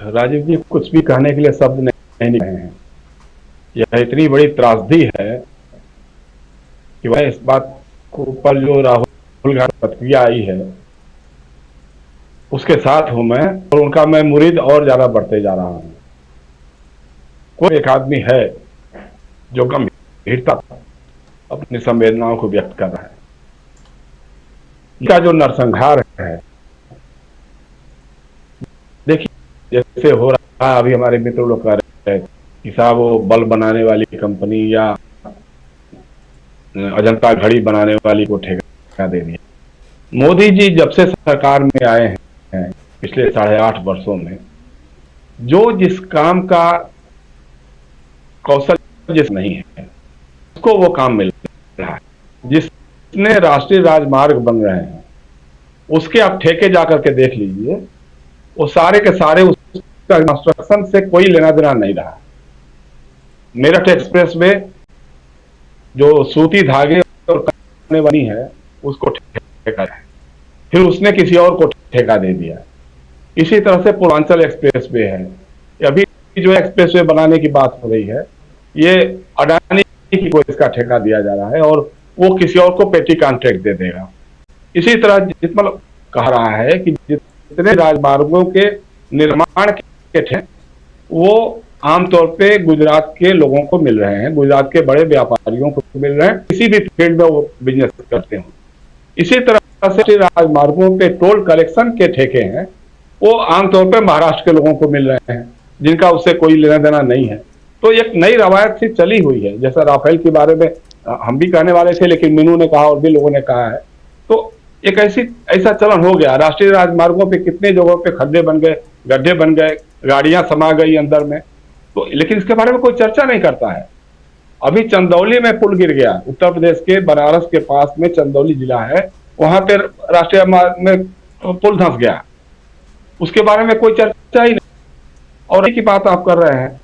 राजीव जी, कुछ भी कहने के लिए शब्द नहीं रहे हैं। यह इतनी बड़ी त्रासदी है कि वह इस बात को ऊपर जो राहुल गांधी प्रतिक्रिया आई है उसके साथ हूं मैं, और उनका मैं मुरीद और ज्यादा बढ़ते जा रहा हूं। कोई एक आदमी है जो गंभीरता अपनी संवेदनाओं को व्यक्त कर रहा है। इसका जो नरसंहार है, देखिए जैसे हो रहा है, अभी हमारे मित्र लोग कह रहे हैं कि साहब वो बल्ब बनाने वाली कंपनी या अजंता घड़ी बनाने वाली को ठेका दे दिया। मोदी जी जब से सरकार में आए हैं पिछले 8.5 वर्षों में, जो जिस काम का कौशल जिस नहीं है उसको वो काम मिल रहा है। जिसने राष्ट्रीय राजमार्ग बन रहे हैं उसके आप ठेके जाकर के देख लीजिए, वो सारे के सारे उसका कंस्ट्रक्शन से कोई लेना देना नहीं रहा। मेरठ एक्सप्रेस में जो सूती धागे और करने वाली है उसको ठेका है, फिर उसने किसी और को ठेका दे दिया। इसी तरह से पूर्वांचल एक्सप्रेस वे है, अभी जो एक्सप्रेस वे बनाने की बात हो रही है, ये अडानी को इसका ठेका दिया जा रहा है और वो किसी और को पेटी कॉन्ट्रैक्ट दे देगा। इसी तरह मतलब कह रहा है कि जितने राजमार्गों के निर्माण के ठेके वो आमतौर पे गुजरात के लोगों को मिल रहे हैं, गुजरात के बड़े व्यापारियों को मिल रहे हैं, किसी भी फील्ड में वो बिजनेस करते हो। इसी तरह से राजमार्गों पे टोल कलेक्शन के ठेके हैं, वो आमतौर पे महाराष्ट्र के लोगों को मिल रहे हैं जिनका उससे कोई लेना देना नहीं है। तो एक नई रवायत सी चली हुई है, जैसा राफेल के बारे में हम भी कहने वाले थे, लेकिन मीनू ने कहा और भी लोगों ने कहा है। तो एक ऐसा चलन हो गया। राष्ट्रीय राजमार्गों पे कितने जगहों पे खड्डे बन गए, गड्ढे बन गए, गाड़ियां समा गई अंदर में, तो लेकिन इसके बारे में कोई चर्चा नहीं करता है। अभी चंदौली में पुल गिर गया, उत्तर प्रदेश के बनारस के पास में चंदौली जिला है, वहां पर राष्ट्रीय मार्ग में पुल धंस गया, उसके बारे में कोई चर्चा ही नहीं। और एक ही बात आप कर रहे हैं,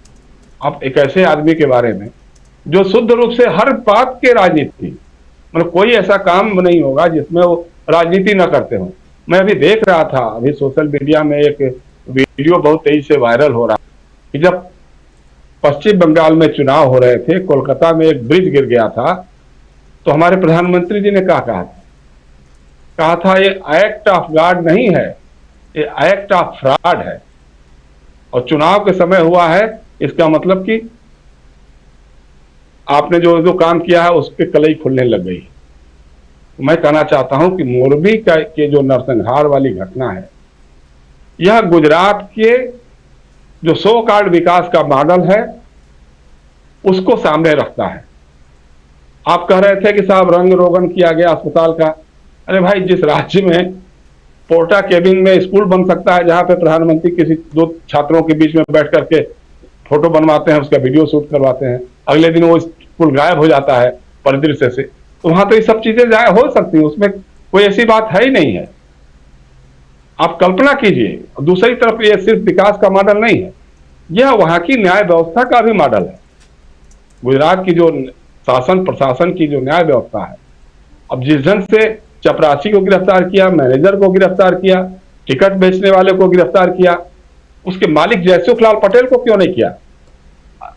आप एक ऐसे आदमी के बारे में जो शुद्ध रूप से हर बात के राजनीति, मतलब कोई ऐसा काम नहीं होगा जिसमें वो राजनीति न करते हो। मैं अभी देख रहा था, अभी सोशल मीडिया में एक वीडियो बहुत तेजी से वायरल हो रहा कि जब पश्चिम बंगाल में चुनाव हो रहे थे, कोलकाता में एक ब्रिज गिर गया था, तो हमारे प्रधानमंत्री जी ने कहा था ये एक्ट ऑफ गॉड नहीं है, ये एक्ट ऑफ फ्रॉड है। और चुनाव के समय हुआ है, इसका मतलब कि आपने जो जो काम किया है उस पर कलई खुलने लग गई। मैं कहना चाहता हूं कि मोरबी के जो नरसंहार वाली घटना है, यह गुजरात के जो सो कॉल्ड विकास का मॉडल है उसको सामने रखता है। आप कह रहे थे कि साहब रंग रोगन किया गया अस्पताल का। अरे भाई, जिस राज्य में पोर्टा केबिन में स्कूल बन सकता है, जहां पे प्रधानमंत्री किसी दो छात्रों के बीच में बैठ करके फोटो बनवाते हैं, उसका वीडियो शूट करवाते हैं, अगले दिन वो स्कूल गायब हो जाता है परिदृश्य से, तो वहां तो ये सब चीजें हो सकती हैं, उसमें कोई ऐसी बात है ही नहीं है। आप कल्पना कीजिए। दूसरी तरफ ये सिर्फ विकास का मॉडल नहीं है, यह वहां की न्याय व्यवस्था का भी मॉडल है। गुजरात की जो शासन प्रशासन की जो न्याय व्यवस्था है, अब जिस ढंग से चपरासी को गिरफ्तार किया, मैनेजर को गिरफ्तार किया, टिकट बेचने वाले को गिरफ्तार किया, उसके मालिक जयसुख लाल पटेल को क्यों नहीं किया?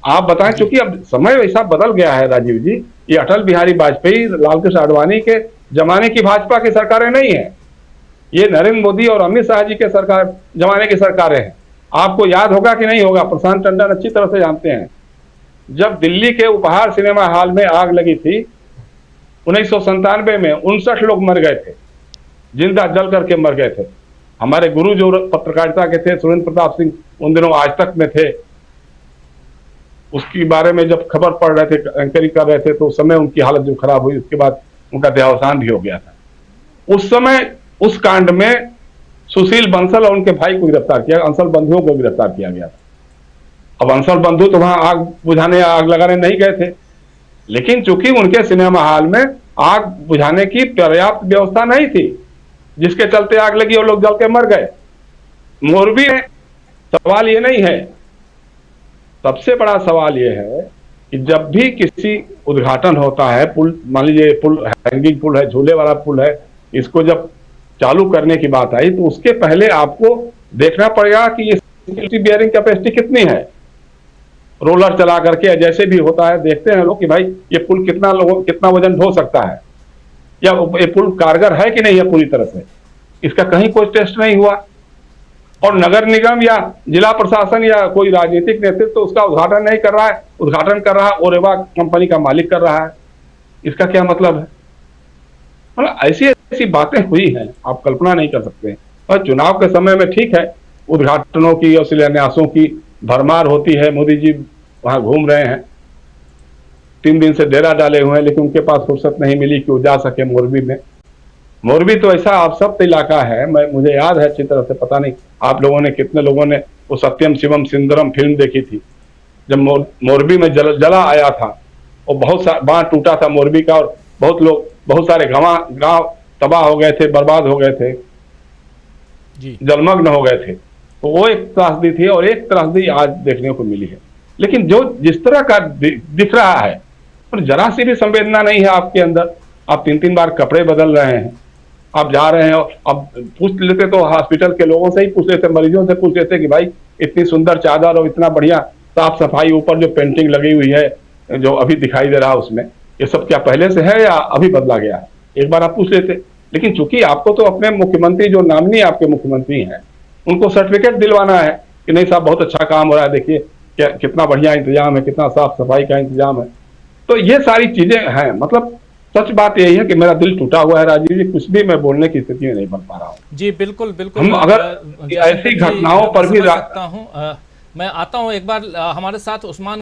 आप बताएं, क्योंकि अब समय वैसा बदल गया है राजीव जी। ये अटल बिहारी वाजपेयी, लालकृष्ण आडवाणी के जमाने की भाजपा की सरकारें नहीं है, ये नरेंद्र मोदी और अमित शाह जी के सरकार जमाने की सरकारें हैं। आपको याद होगा कि नहीं होगा, प्रशांत टंडन अच्छी तरह से जानते हैं, जब दिल्ली के उपहार सिनेमा हॉल में आग लगी थी 1997 में, 59 लोग मर गए थे, जिंदा जल करके मर गए थे। हमारे गुरु जो पत्रकारिता के थे, सुरेंद्र प्रताप सिंह, उन दिनों आज तक में थे, उसके बारे में जब खबर पढ़ रहे थे, एंकरिंग कर रहे थे, तो उस समय उनकी हालत जो खराब हुई, उसके बाद उनका देहावसान भी हो गया था। उस समय उस कांड में सुशील बंसल और उनके भाई को गिरफ्तार किया, अंसल बंधुओं को गिरफ्तार किया गया था। अब अंसल बंधु तो वहां आग बुझाने, आग लगाने नहीं गए थे, लेकिन चूंकि उनके सिनेमा हॉल में आग बुझाने की पर्याप्त व्यवस्था नहीं थी, जिसके चलते आग लगी और लोग जल के मर गए। मोरबी में सवाल ये नहीं है, सबसे बड़ा सवाल ये है कि जब भी किसी उद्घाटन होता है, पुल मान लीजिए पुल हैंगिंग पुल है, झूले वाला पुल है, इसको जब चालू करने की बात आई तो उसके पहले आपको देखना पड़ेगा कि ये इसकी बियरिंग कैपेसिटी कितनी है, रोलर चला करके जैसे भी होता है देखते हैं लोग कि भाई ये पुल कितना वजन ढो सकता है, या ये पुल कारगर है कि नहीं है पूरी तरह से, इसका कहीं कोई टेस्ट नहीं हुआ। और नगर निगम या जिला प्रशासन या कोई राजनीतिक नेतृत्व तो उसका उद्घाटन नहीं कर रहा है, उद्घाटन कर रहा है ओरेवा कंपनी का मालिक कर रहा है। इसका क्या मतलब है? मतलब ऐसी ऐसी बातें हुई हैं, आप कल्पना नहीं कर सकते। और चुनाव के समय में ठीक है, उद्घाटनों की और शिलान्यासों की भरमार होती है, मोदी जी वहां घूम रहे हैं, 3 दिन से डेरा डाले हुए हैं, लेकिन उनके पास फुर्सत नहीं मिली कि वो जा सके मोरबी में। मोरबी तो ऐसा आपसप्त इलाका है, मुझे याद है अच्छी तरह से, पता नहीं आप लोगों ने कितने लोगों ने वो सत्यम शिवम सुंदरम फिल्म देखी थी, जब मोरबी में जला आया था, और बहुत सा बांध टूटा था मोरबी का, और बहुत सारे गांव तबाह हो गए थे, बर्बाद हो गए थे, जलमग्न हो गए थे। तो वो एक त्रासदी थी, और एक त्रासदी आज देखने को मिली है। लेकिन जो जिस तरह का दिख रहा है, और जरा सी भी संवेदना नहीं है आपके अंदर। आप 3 बार कपड़े बदल रहे हैं, आप जा रहे हैं, अब पूछ लेते तो हॉस्पिटल के लोगों से ही पूछ लेते, मरीजों से पूछ लेते कि भाई इतनी सुंदर चादर और इतना बढ़िया साफ सफाई, ऊपर जो पेंटिंग लगी हुई है जो अभी दिखाई दे रहा है उसमें, ये सब क्या पहले से है या अभी बदला गया है? एक बार आप पूछ लेते। लेकिन चूंकि आपको तो अपने मुख्यमंत्री, जो नामनी आपके मुख्यमंत्री हैं, उनको सर्टिफिकेट दिलवाना है कि नहीं साहब बहुत अच्छा काम हो रहा है, देखिए क्या कितना बढ़िया इंतजाम है, कितना साफ सफाई का इंतजाम है। तो ये सारी चीजें हैं। मतलब सच बात यही है कि मेरा दिल टूटा हुआ है राजीव जी, कुछ भी मैं बोलने की स्थिति में नहीं बन पा रहा हूँ। जी बिल्कुल बिल्कुल। हम अगर ऐसी घटनाओं पर भी मैं आता हूँ एक बार हमारे साथ उस्मान